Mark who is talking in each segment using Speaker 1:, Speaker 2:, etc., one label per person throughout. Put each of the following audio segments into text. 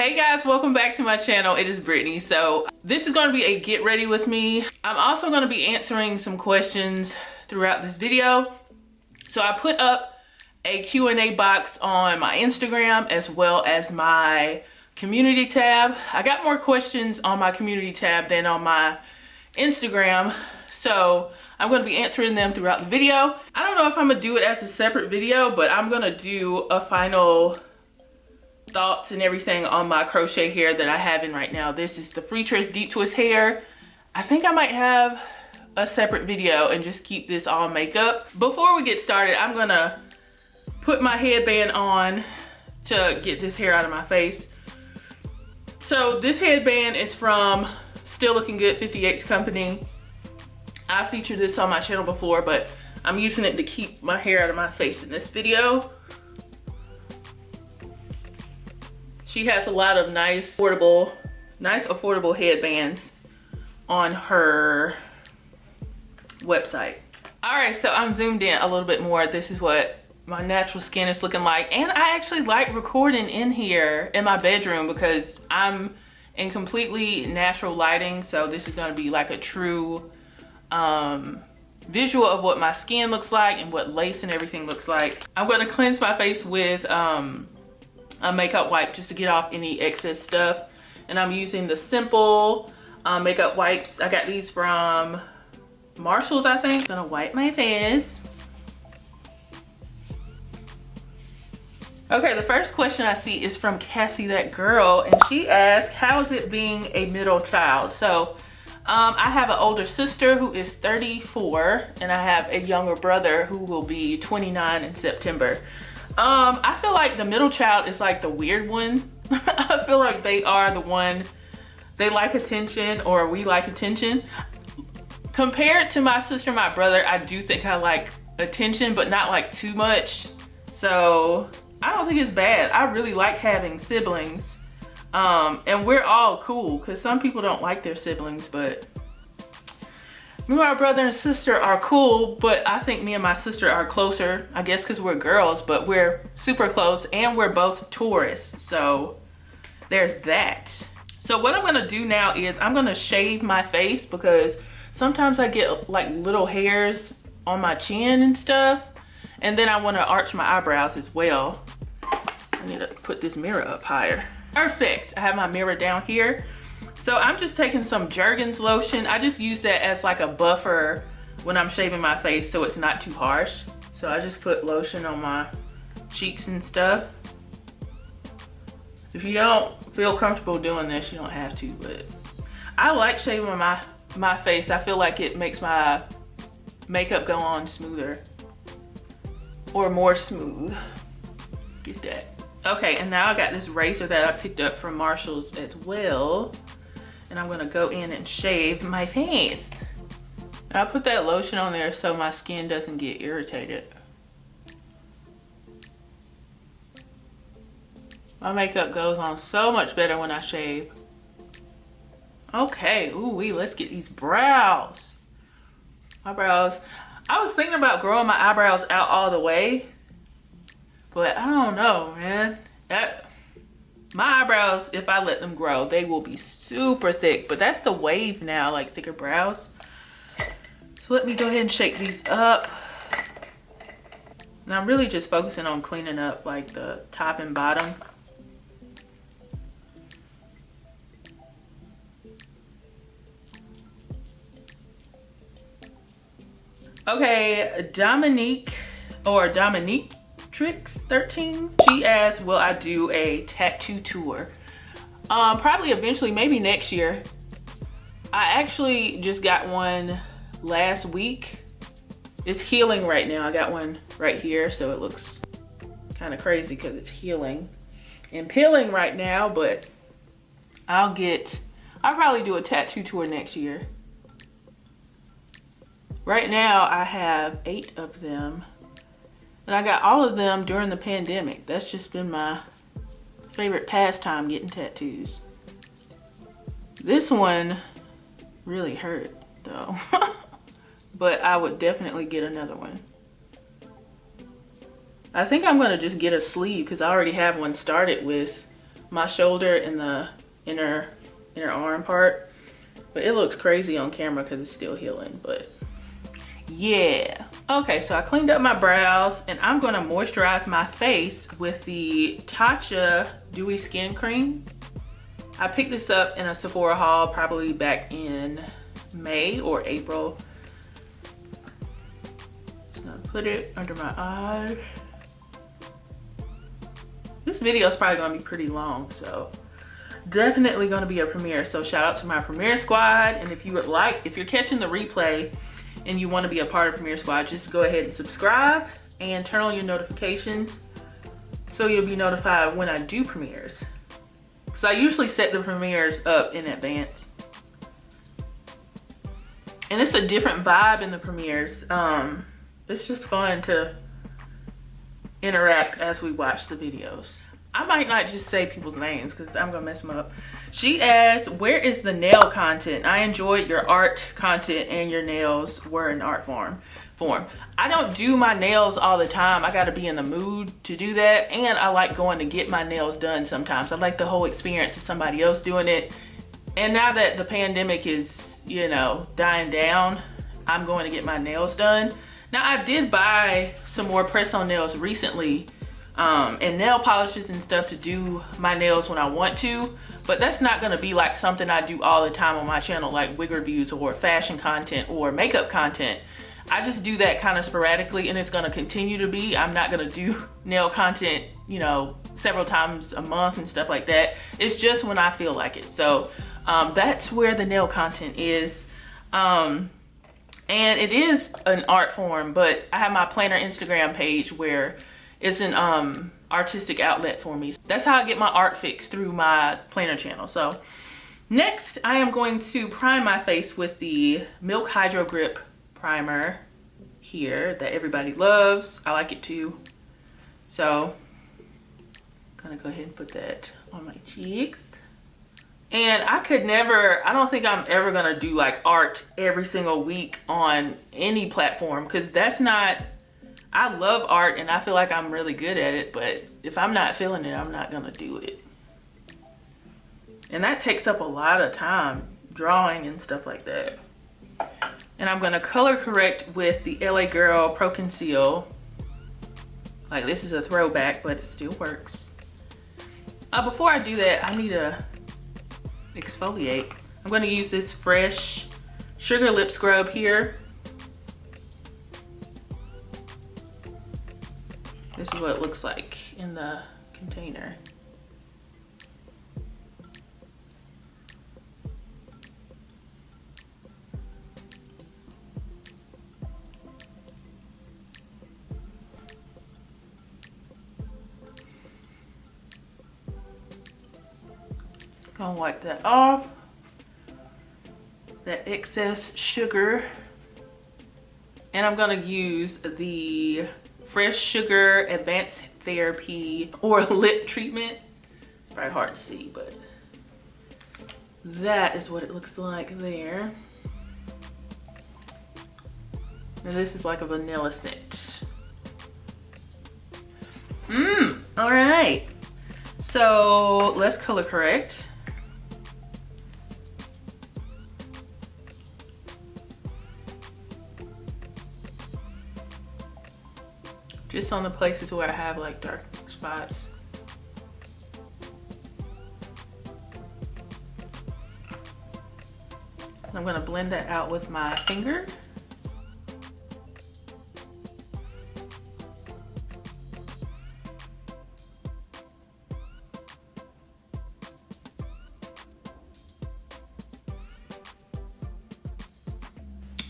Speaker 1: Hey guys, welcome back to my channel. It is Brittany. So this is going to be a get ready with me. I'm also going to be answering some questions throughout this video. So I put up a Q&A box on my Instagram as well as my community tab. I got more questions on my community tab than on my Instagram, so I'm going to be answering them throughout the video. I don't know if I'm going to do it as a separate video, but I'm going to do a final thoughts and everything on my crochet hair that I have in right now. This is the Freetress Deep Twist hair. I think I might have a separate video and just keep this all makeup. Before we get started, I'm going to put my headband on to get this hair out of my face. So this headband is from Still Looking Good 58's company. I featured this on my channel before, but I'm using it to keep my hair out of my face in this video. She has a lot of nice affordable headbands on her website. All right, so I'm zoomed in a little bit more. This is what my natural skin is looking like. And I actually like recording in here in my bedroom because I'm in completely natural lighting. So this is gonna be like a true visual of what my skin looks like and what lace and everything looks like. I'm gonna cleanse my face with a makeup wipe just to get off any excess stuff. And I'm using the Simple makeup wipes. I got these from Marshall's, I think. Gonna wipe my face. Okay, the first question I see is from Cassie That Girl, and she asked, how is it being a middle child? So I have an older sister who is 34, and I have a younger brother who will be 29 in September. I feel like the middle child is like the weird one. I feel like they are the one, they like attention, or we like attention. Compared to my sister and my brother, I do think I like attention, but not like too much. So I don't think it's bad. I really like having siblings. And we're all cool, because some people don't like their siblings, but me and my brother and sister are cool, but I think me and my sister are closer, I guess because we're girls, but we're super close, and we're both Taurus, so there's that. So what I'm gonna do now is I'm gonna shave my face, because sometimes I get like little hairs on my chin and stuff, and then I want to arch my eyebrows as well. I need to put this mirror up higher. Perfect. I have my mirror down here. So I'm just taking some Jergens lotion. I just use that as like a buffer when I'm shaving my face so it's not too harsh. So I just put lotion on my cheeks and stuff. If you don't feel comfortable doing this, you don't have to, but I like shaving my face. I feel like it makes my makeup go on smoother, or more smooth. Get that. Okay, and now I got this razor that I picked up from Marshall's as well. And I'm gonna go in and shave my face. I put that lotion on there so my skin doesn't get irritated. My makeup goes on so much better when I shave. Okay, ooh, let's get these brows. My brows. I was thinking about growing my eyebrows out all the way, but I don't know, man. My eyebrows, if I let them grow, they will be super thick, but that's the wave now, like thicker brows. So let me go ahead and shake these up. And I'm really just focusing on cleaning up like the top and bottom. Okay, Dominique Tricks 13. She asked, will I do a tattoo tour? Probably eventually, maybe next year. I actually just got one last week. It's healing right now. I got one right here, so it looks kind of crazy because it's healing and peeling right now, but I'll probably do a tattoo tour next year. Right now I have 8 of them. And I got all of them during the pandemic. That's just been my favorite pastime, getting tattoos. This one really hurt though. But I would definitely get another one. I think I'm gonna just get a sleeve because I already have one started with my shoulder and the inner arm part. But it looks crazy on camera because it's still healing, but yeah. Okay, so I cleaned up my brows and I'm gonna moisturize my face with the Tatcha Dewy Skin Cream. I picked this up in a Sephora haul probably back in May or April. Just gonna put it under my eyes. This video is probably gonna be pretty long, so definitely gonna be a premiere. So shout out to my premiere squad. And if you would like, if you're catching the replay and you wanna be a part of premiere squad, just go ahead and subscribe and turn on your notifications so you'll be notified when I do premieres. So I usually set the premieres up in advance. And it's a different vibe in the premieres. It's just fun to interact as we watch the videos. I might not just say people's names because I'm gonna mess them up. She asked, where is the nail content? I enjoyed your art content and your nails were in art form. I don't do my nails all the time. I gotta be in the mood to do that. And I like going to get my nails done sometimes. I like the whole experience of somebody else doing it. And now that the pandemic is, you know, dying down, I'm going to get my nails done. Now I did buy some more press-on nails recently and nail polishes and stuff to do my nails when I want to, but that's not gonna be like something I do all the time on my channel, like wig reviews or fashion content or makeup content. I just do that kind of sporadically and it's gonna continue to be. I'm not gonna do nail content, you know, several times a month and stuff like that. It's just when I feel like it. So that's where the nail content is. And it is an art form, but I have my planner Instagram page where it's an artistic outlet for me. That's how I get my art fix, through my planner channel. So next I am going to prime my face with the Milk Hydro Grip primer here that everybody loves. I like it too. So I'm gonna go ahead and put that on my cheeks. And I could never, I don't think I'm ever gonna do like art every single week on any platform, because that's not, I love art and I feel like I'm really good at it, but if I'm not feeling it, I'm not gonna do it. And that takes up a lot of time, drawing and stuff like that. And I'm gonna color correct with the LA Girl Pro Conceal. Like, this is a throwback, but it still works. Before I do that, I need to exfoliate. I'm going to use this fresh sugar lip scrub here. This is what it looks like in the container. Gonna wipe that off, that excess sugar. And I'm gonna use the Fresh Sugar Advanced Therapy or lip treatment. It's probably hard to see, but that is what it looks like there. And this is like a vanilla scent. All right. So let's color correct. Just on the places where I have like dark spots. I'm gonna blend that out with my finger.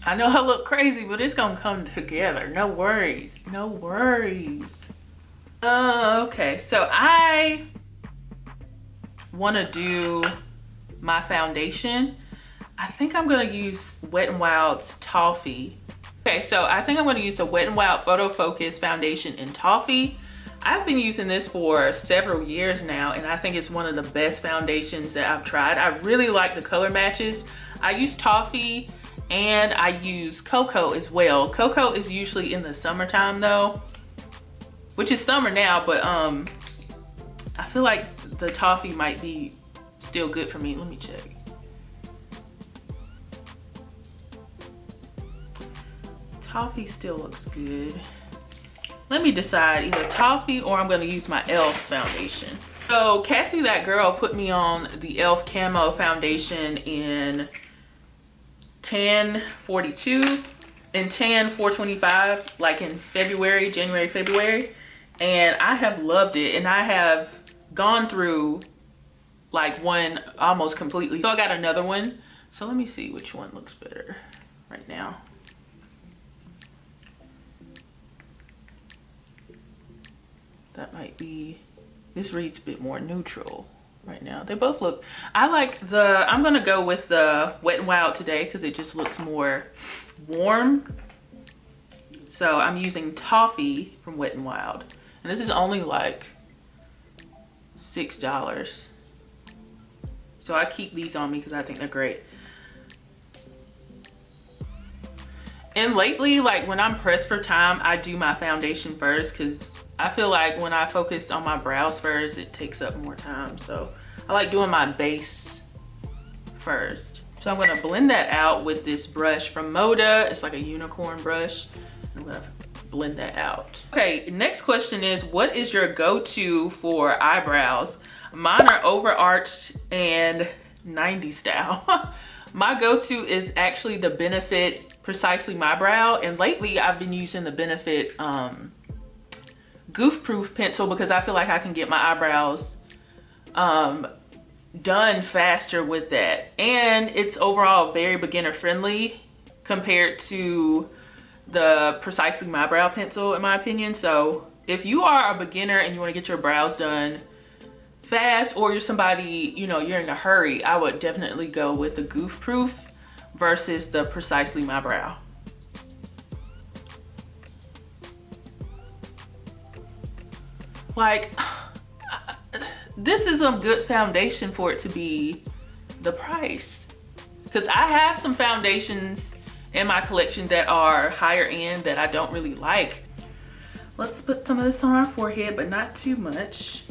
Speaker 1: I know I look crazy, but it's gonna come together. No worries, no worries. Okay, so I wanna do my foundation. I think I'm gonna use Wet n Wild's Toffee. Okay, so I think I'm gonna use the Wet n Wild Photo Focus Foundation in Toffee. I've been using this for several years now, and I think it's one of the best foundations that I've tried. I really like the color matches. I use Toffee and I use Cocoa as well. Cocoa is usually in the summertime though, which is summer now, but I feel like the toffee might be still good for me. Let me check. Toffee still looks good. Let me decide, either toffee or I'm gonna use my e.l.f. foundation. So Cassie, that girl, put me on the e.l.f. Camo foundation in tan 42 and tan 425, like in February, January, February. And I have loved it, and I have gone through like one almost completely. So I got another one. So let me see which one looks better right now. That might be, this reads a bit more neutral right now. They both look, I like the, I'm gonna go with the Wet n Wild today because it just looks more warm. So I'm using Toffee from Wet n Wild. And this is only like $6. So I keep these on me because I think they're great. And lately, like when I'm pressed for time, I do my foundation first because I feel like when I focus on my brows first, it takes up more time. So I like doing my base first. So I'm gonna blend that out with this brush from Moda. It's like a unicorn brush. I'm gonna blend that out. Okay, next question is, what is your go-to for eyebrows? Mine are overarched and 90s style. My go-to is actually the Benefit Precisely My Brow. And lately I've been using the Benefit Goof Proof pencil because I feel like I can get my eyebrows done faster with that, and it's overall very beginner friendly compared to the Precisely My Brow pencil, in my opinion. So if you are a beginner and you want to get your brows done fast, or you're somebody, you know, you're in a hurry, I would definitely go with the Goof Proof versus the Precisely My Brow. Like, this is a good foundation for it to be the price. Because I have some foundations in my collection that are higher end that I don't really like. Let's put some of this on our forehead, but not too much.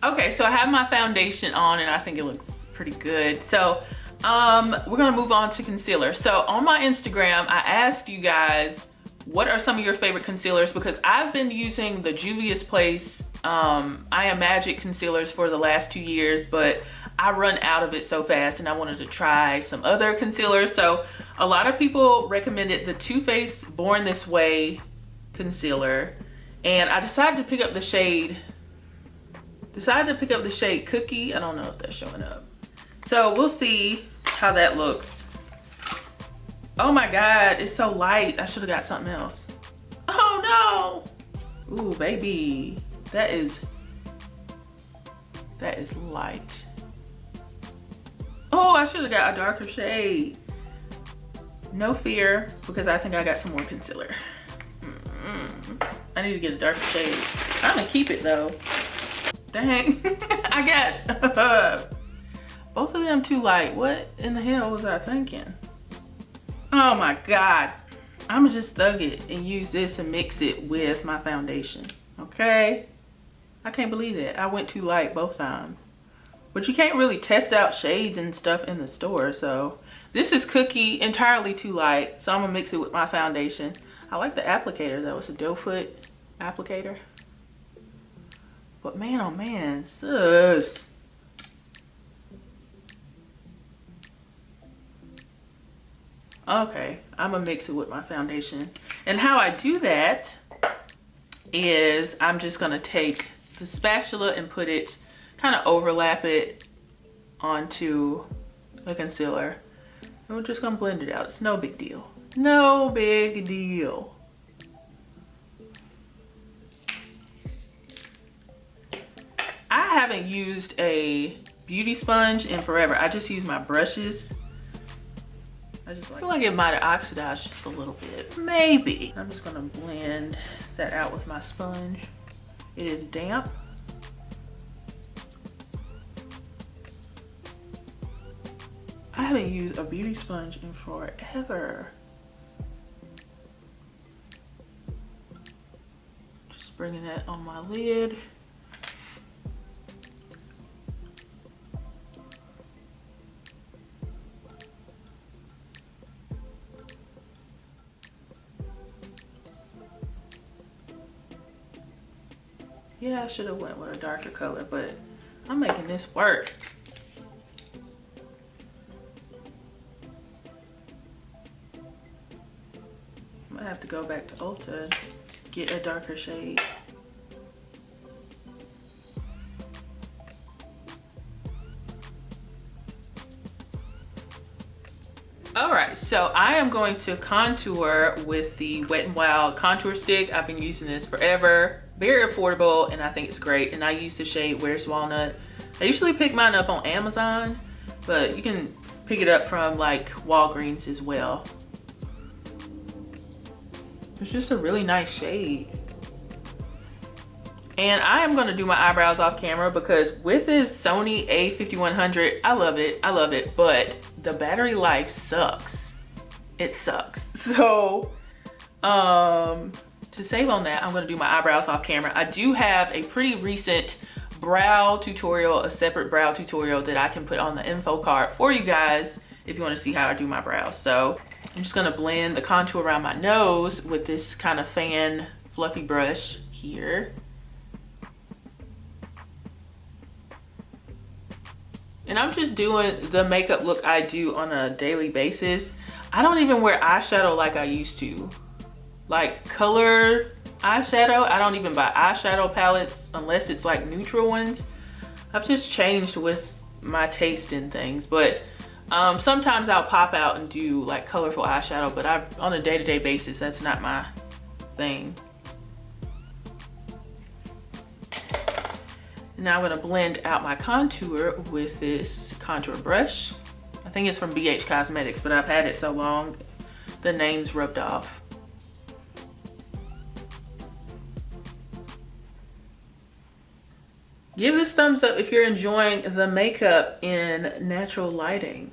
Speaker 1: Okay, so I have my foundation on and I think it looks pretty good. So we're gonna move on to concealer. So on my Instagram, I asked you guys, what are some of your favorite concealers? Because I've been using the Juvia's Place I Am Magic concealers for the last 2 years, but I run out of it so fast and I wanted to try some other concealers. So a lot of people recommended the Too Faced Born This Way concealer, and I decided to pick up the shade Cookie. I don't know if that's showing up. So we'll see how that looks. Oh my God, it's so light. I should have got something else. Oh no. Ooh, baby. That is light. Oh, I should have got a darker shade. No fear, because I think I got some more concealer. I need to get a darker shade. I'm gonna keep it though. Dang, I got both of them too light. What in the hell was I thinking? Oh my God. I'm gonna just thug it and use this and mix it with my foundation, okay? I can't believe it. I went too light both times. But you can't really test out shades and stuff in the store, so. This is Cookie, entirely too light, so I'm gonna mix it with my foundation. I like the applicator though. It's a doe foot applicator. But man, oh man, sus. Okay, I'm gonna mix it with my foundation. And how I do that is I'm just gonna take the spatula and put it, kind of overlap it onto the concealer. And we're just gonna blend it out. It's no big deal. No big deal. I haven't used a beauty sponge in forever. I just use my brushes. I feel like it might have oxidized just a little bit. Maybe. I'm just gonna blend that out with my sponge. It is damp. I haven't used a beauty sponge in forever. Just bringing that on my lid. Yeah, I should have went with a darker color, but I'm making this work. I'm gonna have to go back to Ulta and get a darker shade. Alright, so I am going to contour with the Wet n Wild contour stick. I've been using this forever. Very affordable, and I think it's great. And I use the shade Where's Walnut. I usually pick mine up on Amazon, but you can pick it up from like Walgreens as well. It's just a really nice shade. And I am gonna do my eyebrows off camera because with this Sony a5100, I love it, but the battery life sucks. It sucks. So, to save on that, I'm gonna do my eyebrows off camera. I do have a pretty recent brow tutorial, a separate brow tutorial that I can put on the info card for you guys if you wanna see how I do my brows. So, I'm just gonna blend the contour around my nose with this kind of fan fluffy brush here. And I'm just doing the makeup look I do on a daily basis. I don't even wear eyeshadow like I used to. Like colored eyeshadow, I don't even buy eyeshadow palettes unless it's like neutral ones. I've just changed with my taste in things. But sometimes I'll pop out and do like colorful eyeshadow, but on a day-to-day basis, that's not my thing. Now I'm gonna blend out my contour with this contour brush. I think it's from BH Cosmetics, but I've had it so long, the name's rubbed off. Give this thumbs up if you're enjoying the makeup in natural lighting,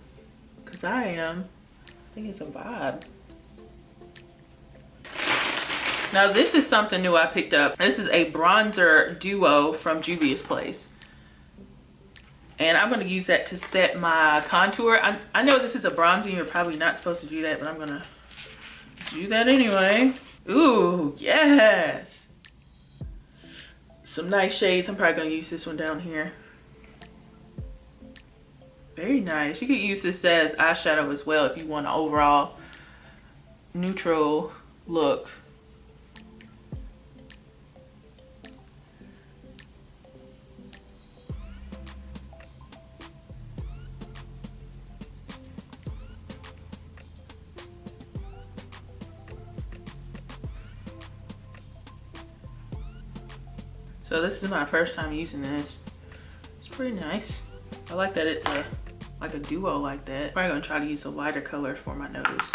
Speaker 1: because I am. I think it's a vibe. Now this is something new I picked up. This is a bronzer duo from Juvia's place. And I'm gonna use that to set my contour. I know this is a bronzer, you're probably not supposed to do that, but I'm gonna do that anyway. Ooh, yes. Some nice shades. I'm probably gonna use this one down here. Very nice. You could use this as eyeshadow as well if you want an overall neutral look. So this is my first time using this. It's pretty nice. I like that it's like a duo like that. Probably gonna try to use a lighter color for my nose.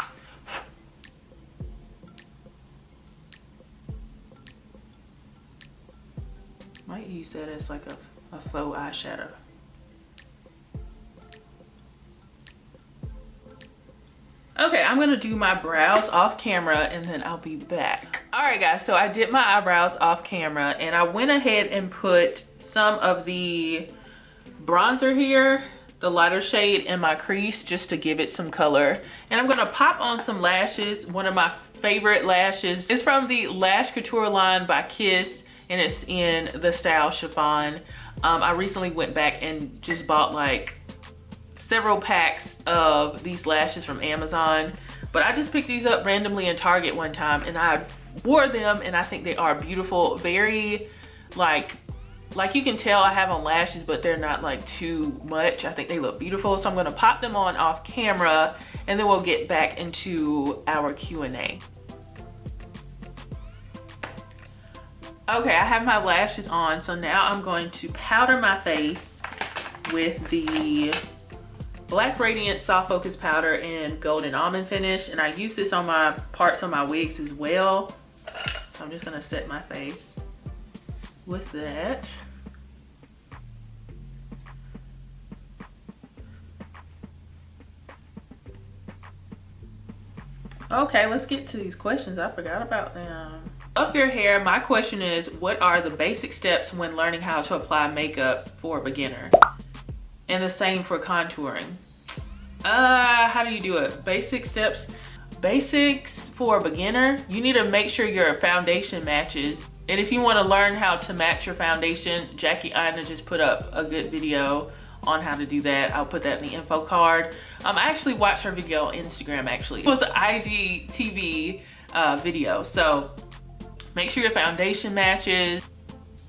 Speaker 1: Might use that as like a faux eyeshadow. Okay, I'm gonna do my brows off camera and then I'll be back. All right guys, so I did my eyebrows off camera and I went ahead and put some of the bronzer here, the lighter shade, in my crease just to give it some color. And I'm gonna pop on some lashes. One of my favorite lashes is from the Lash Couture line by Kiss, and it's in the style Chiffon. I recently went back and just bought like several packs of these lashes from Amazon, but I just picked these up randomly in Target one time and I wore them and I think they are beautiful. Very like you can tell I have on lashes, but they're not like too much. I think they look beautiful. So I'm gonna pop them on off camera and then we'll get back into our Q&A. Okay, I have my lashes on. So now I'm going to powder my face with the Black Radiant Soft Focus Powder in Golden Almond Finish. And I use this on my parts of my wigs as well. So I'm just gonna set my face with that. Okay, let's get to these questions. I forgot about them. Up your hair, my question is, what are the basic steps when learning how to apply makeup for a beginner? And the same for contouring. How do you do it? Basic steps. Basics for a beginner, you need to make sure your foundation matches. And if you want to learn how to match your foundation, Jackie Ina just put up a good video on how to do that. I'll put that in the info card. I actually watched her video on Instagram actually. It was an IGTV video. So make sure your foundation matches.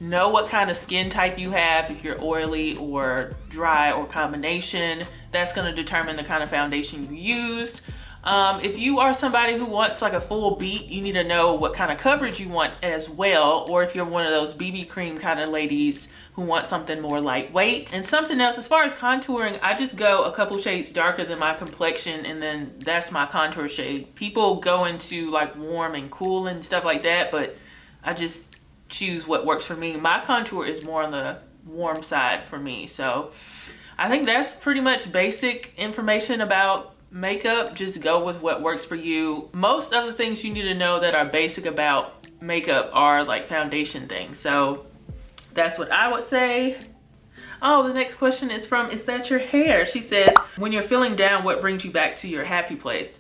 Speaker 1: Know what kind of skin type you have, if you're oily or dry or combination. That's going to determine the kind of foundation you use. If you are somebody who wants like a full beat, you need to know what kind of coverage you want as well. Or if you're one of those BB cream kind of ladies who want something more lightweight. And something else, as far as contouring, I just go a couple shades darker than my complexion, and then that's my contour shade. People go into like warm and cool and stuff like that, but I just choose what works for me. My contour is more on the warm side for me. So I think that's pretty much basic information about makeup. Just go with what works for you. Most of the things you need to know that are basic about makeup are like foundation things. So that's what I would say. Oh, the next question is from Is That Your Hair? She says, when you're feeling down, what brings you back to your happy place?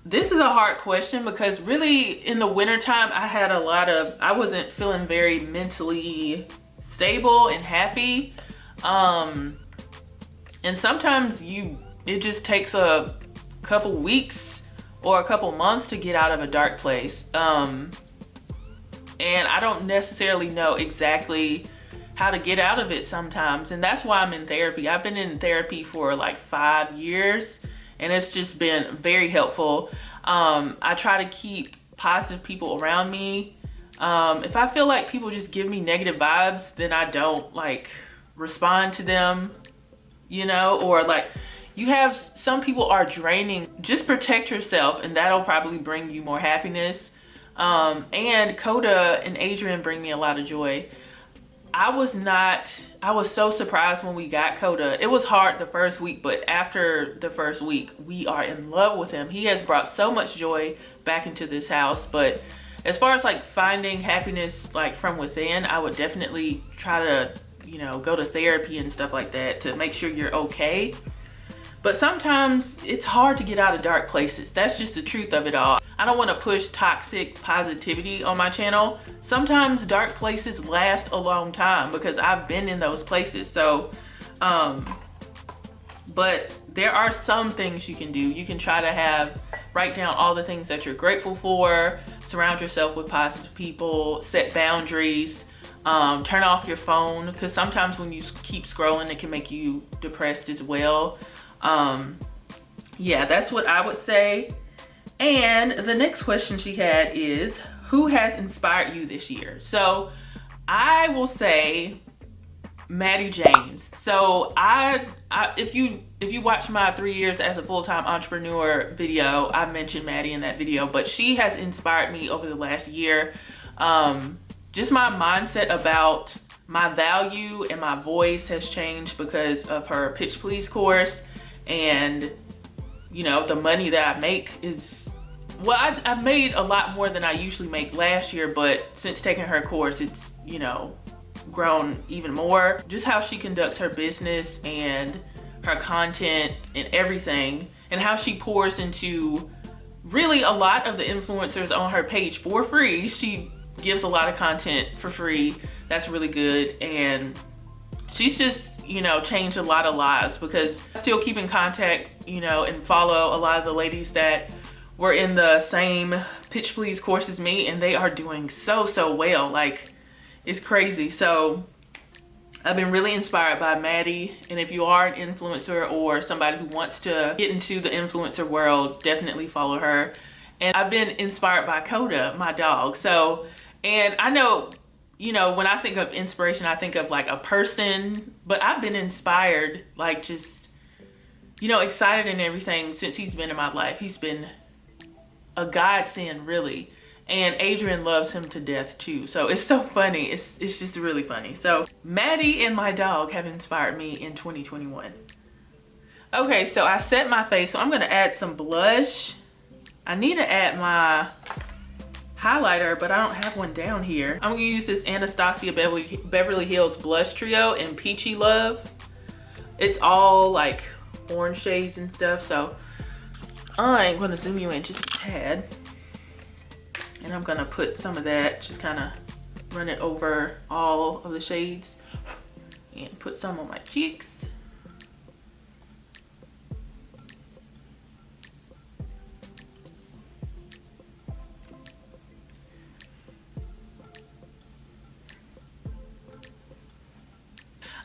Speaker 1: This is a hard question because really in the wintertime, I wasn't feeling very mentally stable and happy. And sometimes it just takes a couple weeks or a couple months to get out of a dark place. And I don't necessarily know exactly how to get out of it sometimes. And that's why I'm in therapy. I've been in therapy for like 5 years and it's just been very helpful. I try to keep positive people around me. If I feel like people just give me negative vibes, then I don't like respond to them, you know, or like some people are draining. Just protect yourself and that'll probably bring you more happiness. And Coda and Adrian bring me a lot of joy. I was so surprised when we got Coda. It was hard the first week, but after the first week, we are in love with him. He has brought so much joy back into this house. But as far as like finding happiness like from within, I would definitely try to, you know, go to therapy and stuff like that to make sure you're okay. But sometimes it's hard to get out of dark places. That's just the truth of it all. I don't want to push toxic positivity on my channel. Sometimes dark places last a long time because I've been in those places. So, but there are some things you can do. You can try to write down all the things that you're grateful for, surround yourself with positive people, set boundaries, turn off your phone, because sometimes when you keep scrolling, it can make you depressed as well. Yeah, that's what I would say. And the next question she had is, who has inspired you this year? So I will say Maddie James. So if you watch my 3 years as a full-time entrepreneur video, I mentioned Maddie in that video, but she has inspired me over the last year. Just my mindset about my value and my voice has changed because of her Pitch Please course. And you know, the money that I make is, well, I've made a lot more than I usually make last year, but since taking her course, it's, you know, grown even more. Just how she conducts her business and her content and everything, and how she pours into really a lot of the influencers on her page for free. She gives a lot of content for free. That's really good. And she's just, you know, changed a lot of lives, because I still keep in contact, you know, and follow a lot of the ladies that were in the same Pitch Please course as me, and they are doing so well. Like, it's crazy. So I've been really inspired by Maddie, and if you are an influencer or somebody who wants to get into the influencer world, definitely follow her. And I've been inspired by Coda, my dog. So, and I know, you know, when I think of inspiration, I think of like a person, but I've been inspired, like just, you know, excited and everything since he's been in my life. He's been a godsend, really. And Adrian loves him to death too. So it's so funny. It's just really funny. So Maddie and my dog have inspired me in 2021. Okay, so I set my face. So I'm gonna add some blush. I need to add my highlighter, but I don't have one down here. I'm gonna use this Anastasia Beverly Hills Blush Trio in Peachy Love. It's all like orange shades and stuff, so I'm gonna zoom you in just a tad. And I'm gonna put some of that, just kind of run it over all of the shades and put some on my cheeks.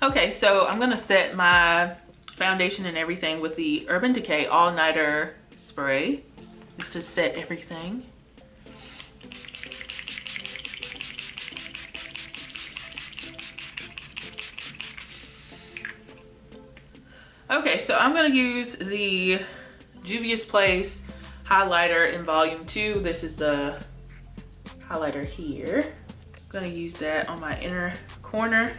Speaker 1: Okay, so I'm gonna set my foundation and everything with the Urban Decay All Nighter Spray, just to set everything. Okay, so I'm gonna use the Juvia's Place highlighter in volume 2. This is the highlighter here. I'm gonna use that on my inner corner.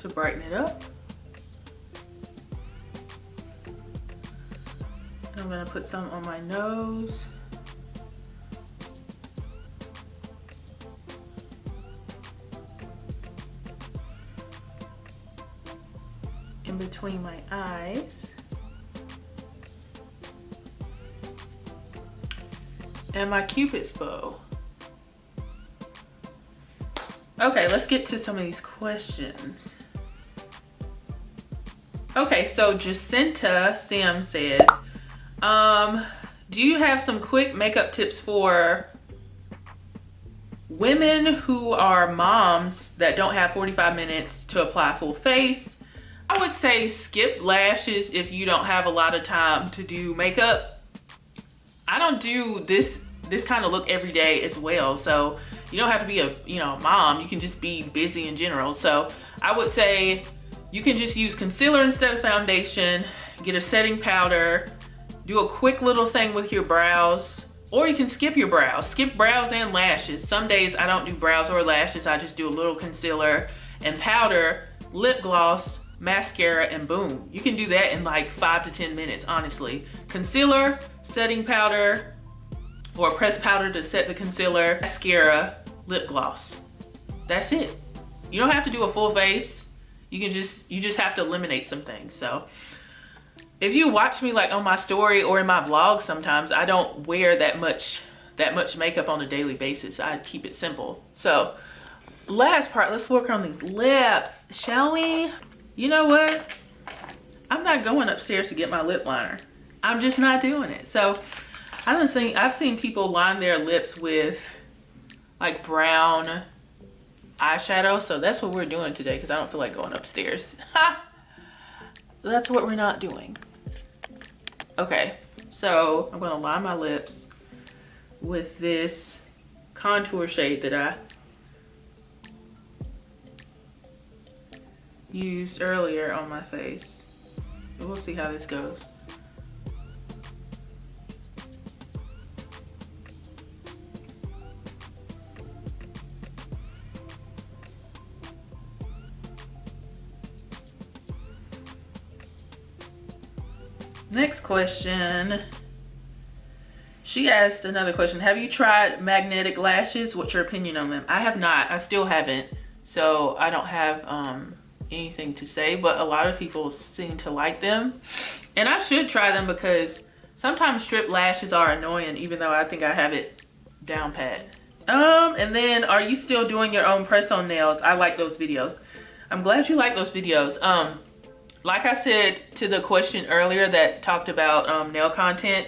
Speaker 1: To brighten it up. I'm gonna put some on my nose. In between my eyes. And my Cupid's bow. Okay, let's get to some of these questions. Okay, so Jacinta Sim says, do you have some quick makeup tips for women who are moms that don't have 45 minutes to apply full face? I would say skip lashes if you don't have a lot of time to do makeup. I don't do this kind of look every day as well, so you don't have to be a mom. You can just be busy in general. So I would say you can just use concealer instead of foundation, get a setting powder, do a quick little thing with your brows, or you can skip your brows. Skip brows and lashes. Some days I don't do brows or lashes. I just do a little concealer and powder, lip gloss, mascara, and boom. You can do that in like 5 to 10 minutes, honestly. Concealer, setting powder, or pressed powder to set the concealer, mascara, lip gloss. That's it. You don't have to do a full face. You just have to eliminate some things. So if you watch me like on my story or in my vlog, sometimes I don't wear that much makeup on a daily basis. I keep it simple. So last part, let's work on these lips, shall we? You know what? I'm not going upstairs to get my lip liner. I'm just not doing it. So I've seen people line their lips with like brown eyeshadow, so that's what we're doing today because I don't feel like going upstairs. That's what we're not doing. Okay, so I'm gonna line my lips with this contour shade that I used earlier on my face. We'll see how this goes. Next question. She asked another question. Have you tried magnetic lashes? What's your opinion on them? I have not. I still haven't. So I don't have anything to say, but a lot of people seem to like them. And I should try them because sometimes strip lashes are annoying, even though I think I have it down pat. And then, are you still doing your own press-on nails? I like those videos. I'm glad you like those videos. Like I said to the question earlier that talked about nail content,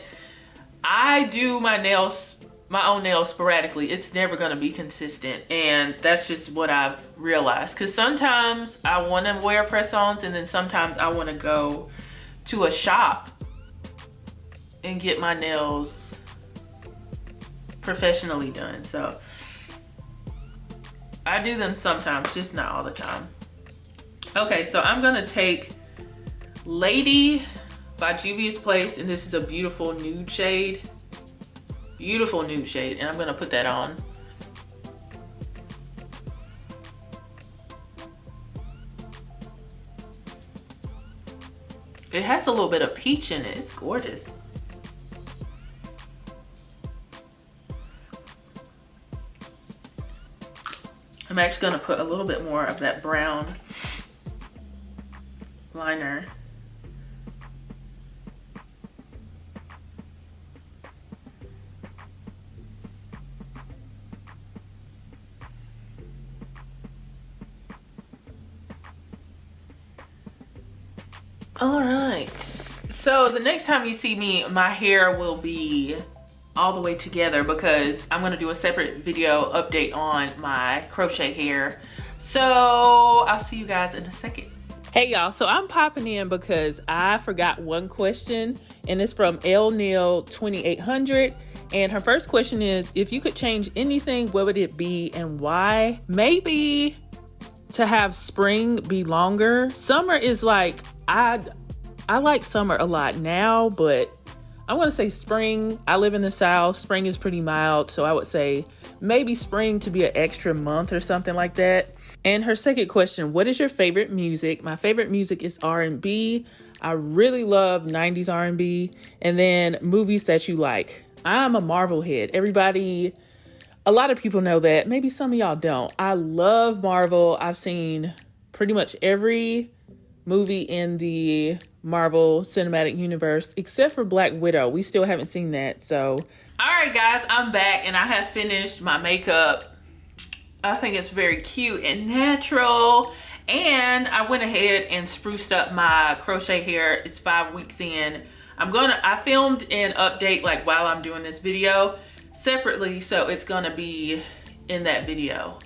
Speaker 1: I do my own nails sporadically. It's never gonna be consistent, and that's just what I've realized. Because sometimes I wanna wear press-ons, and then sometimes I wanna go to a shop and get my nails professionally done. So I do them sometimes, just not all the time. Okay, so I'm gonna take Lady by Juvia's Place, and this is a beautiful nude shade. Beautiful nude shade, and I'm gonna put that on. It has a little bit of peach in it. It's gorgeous. I'm actually gonna put a little bit more of that brown liner. All right, so the next time you see me, my hair will be all the way together because I'm gonna do a separate video update on my crochet hair. So I'll see you guys in a second. Hey y'all, so I'm popping in because I forgot one question, and it's from L Neil 2800. And her first question is, if you could change anything, what would it be and why? Maybe to have spring be longer. Summer is like, I like summer a lot now, but I'm gonna say spring. I live in the South. Spring is pretty mild, so I would say maybe spring to be an extra month or something like that. And her second question, what is your favorite music? My favorite music is R&B. I really love 90s R&B. And then movies that you like. I'm a Marvel head. A lot of people know that. Maybe some of y'all don't. I love Marvel. I've seen pretty much every movie in the Marvel Cinematic Universe except for Black Widow. We still haven't seen that. So, all right, guys, I'm back and I have finished my makeup. I think it's very cute and natural. And I went ahead and spruced up my crochet hair. It's 5 weeks in. I filmed an update like while I'm doing this video separately, so it's gonna be in that video.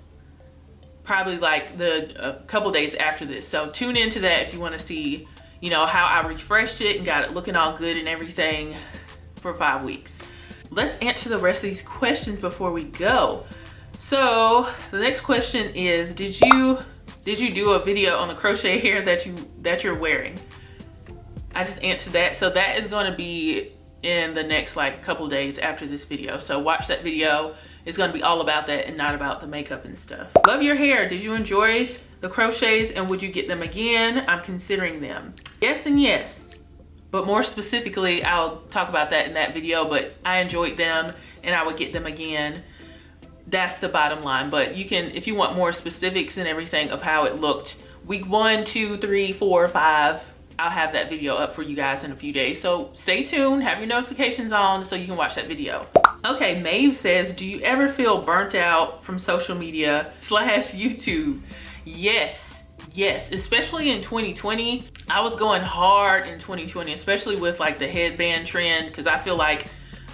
Speaker 1: Probably like a couple days after this. So tune into that if you wanna see, you know, how I refreshed it and got it looking all good and everything for 5 weeks. Let's answer the rest of these questions before we go. So the next question is, did you do a video on the crochet hair that you're wearing? I just answered that. So that is going to be in the next like couple days after this video. So watch that video. It's going to be all about that and not about the makeup and stuff. Love your hair. Did you enjoy the crochets and would you get them again? I'm considering them. Yes and yes. But more specifically, I'll talk about that in that video, but I enjoyed them and I would get them again. That's the bottom line. But you can, if you want more specifics and everything of how it looked week 1, 2, 3, 4, 5, I'll have that video up for you guys in a few days. So stay tuned, have your notifications on so you can watch that video. Okay, Maeve says, do you ever feel burnt out from social media / YouTube? Yes, especially in 2020. I was going hard in 2020, especially with like the headband trend, because I feel like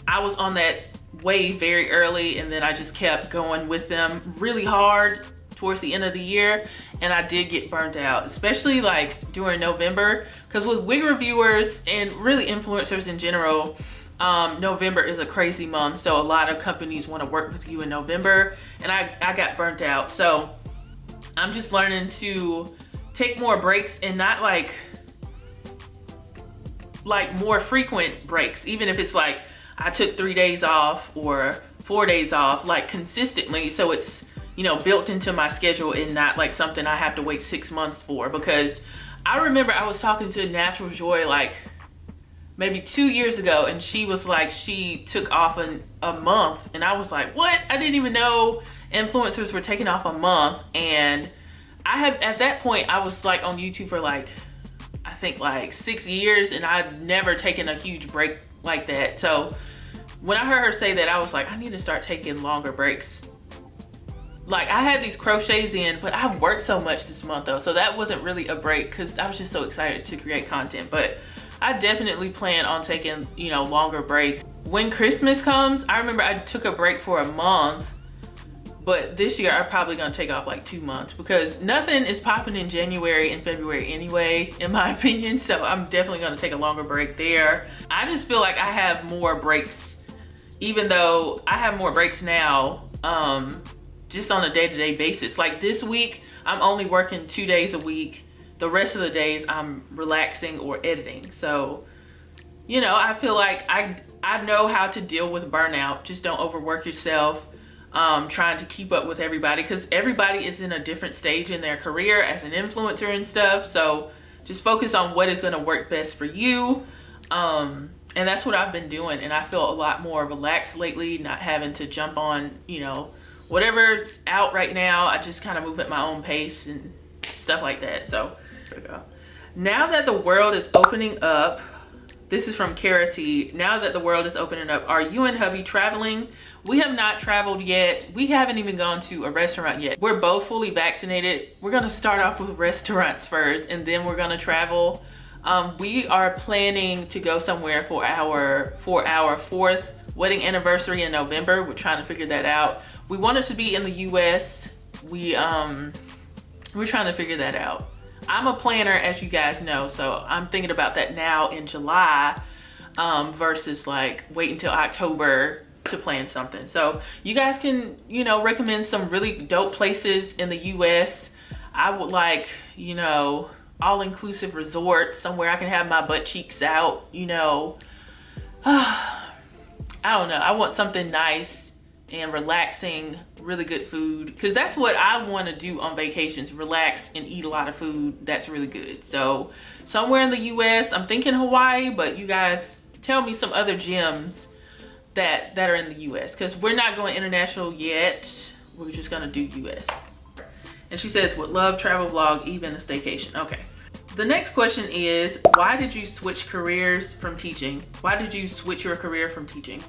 Speaker 1: I was on that wave very early and then I just kept going with them really hard towards the end of the year, and I did get burnt out, especially like during November, because with wig reviewers and really influencers in general, November is a crazy month, so a lot of companies want to work with you in November, and I got burnt out. So I'm just learning to take more breaks and not like more frequent breaks, even if it's like I took 3 days off or 4 days off, like consistently, so it's, you know, built into my schedule and not like something I have to wait 6 months for. Because I remember I was talking to Natural Joy like maybe 2 years ago, and she was like, she took off a month, and I was like, what? I didn't even know influencers were taking off a month. And at that point I was like on YouTube for like, I think like 6 years, and I'd never taken a huge break like that. So when I heard her say that, I was like, I need to start taking longer breaks. Like I had these crochets in, but I worked so much this month though, so that wasn't really a break because I was just so excited to create content. But I definitely plan on taking, you know, longer breaks. When Christmas comes, I remember I took a break for a month, but this year I'm probably gonna take off like 2 months because nothing is popping in January and February anyway, in my opinion. So I'm definitely gonna take a longer break there. I just feel like I have more breaks, even though I have more breaks now, just on a day-to-day basis. Like this week, I'm only working 2 days a week. The rest of the days I'm relaxing or editing. So, you know, I feel like I know how to deal with burnout. Just don't overwork yourself. Trying to keep up with everybody, because everybody is in a different stage in their career as an influencer and stuff. So just focus on what is going to work best for you. And that's what I've been doing, and I feel a lot more relaxed lately, not having to jump on, you know, whatever's out right now, I just kind of move at my own pace and stuff like that. So there we go. Now that the world is opening up, this is from Kara T. Now that the world is opening up, are you and hubby traveling? We have not traveled yet. We haven't even gone to a restaurant yet. We're both fully vaccinated. We're gonna start off with restaurants first, and then we're gonna travel. We are planning to go somewhere for our 4th wedding anniversary in November. We're trying to figure that out. We wanted to be in the US. We're trying to figure that out. I'm a planner, as you guys know, so I'm thinking about that now in July versus like wait until October to plan something. So you guys can, you know, recommend some really dope places in the US. I would like, you know, all-inclusive resort, somewhere I can have my butt cheeks out, you know. I don't know. I want something nice and relaxing, really good food, because that's what I want to do on vacations, relax and eat a lot of food that's really good. So somewhere in the US, I'm thinking Hawaii, but you guys tell me some other gems that are in the US, because we're not going international yet. We're just gonna do US. And she says, would love travel vlog, even a staycation. Okay. The next question is, why did you switch careers from teaching? Why did you switch your career from teaching?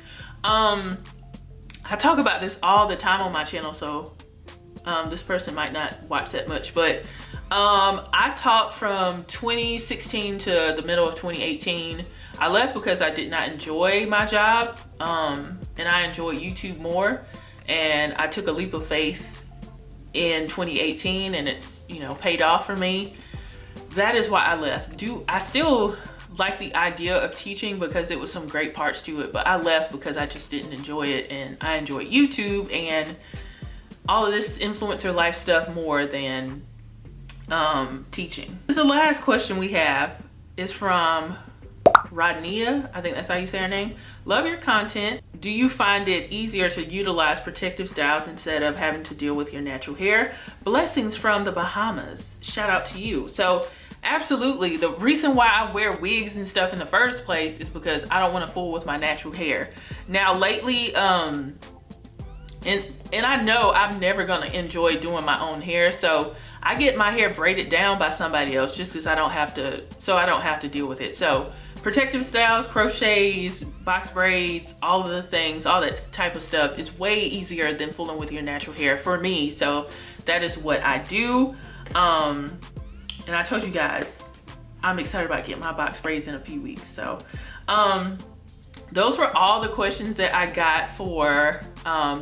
Speaker 1: I talk about this all the time on my channel, so this person might not watch that much, but I taught from 2016 to the middle of 2018. I left because I did not enjoy my job, and I enjoy YouTube more, and I took a leap of faith in 2018, and it's, you know, paid off for me. That is why I left. I still like the idea of teaching because it was some great parts to it, but I left because I just didn't enjoy it, and I enjoy YouTube and all of this influencer life stuff more than teaching. The last question we have is from Rodnia. I think that's how you say her name. Love your content. Do you find it easier to utilize protective styles instead of having to deal with your natural hair? Blessings from the Bahamas. Shout out to you. So absolutely, the reason why I wear wigs and stuff in the first place is because I don't want to fool with my natural hair. Now lately, and I know I'm never gonna enjoy doing my own hair, so I get my hair braided down by somebody else just because I don't have to deal with it. So protective styles, crochets, box braids, all of the things, all that type of stuff is way easier than fooling with your natural hair for me. So that is what I do. And I told you guys, I'm excited about getting my box braids in a few weeks. So those were all the questions that I got for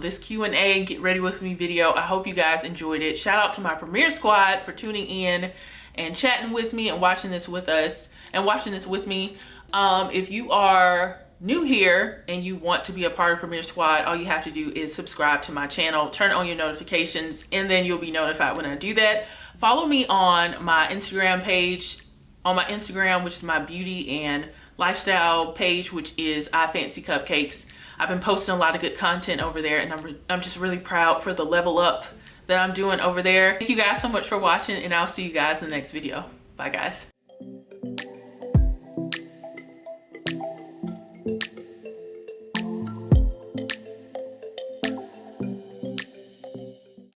Speaker 1: this Q&A Get Ready With Me video. I hope you guys enjoyed it. Shout out to my Premiere Squad for tuning in and chatting with me and watching this with us and watching this with me. If you are new here and you want to be a part of Premiere Squad, all you have to do is subscribe to my channel, turn on your notifications, and then you'll be notified when I do that. Follow me on my Instagram page, on my Instagram, which is my beauty and lifestyle page, which is I Fancy Cupcakes. I've been posting a lot of good content over there, and I'm just really proud for the level up that I'm doing over there. Thank you guys so much for watching, and I'll see you guys in the next video. Bye guys.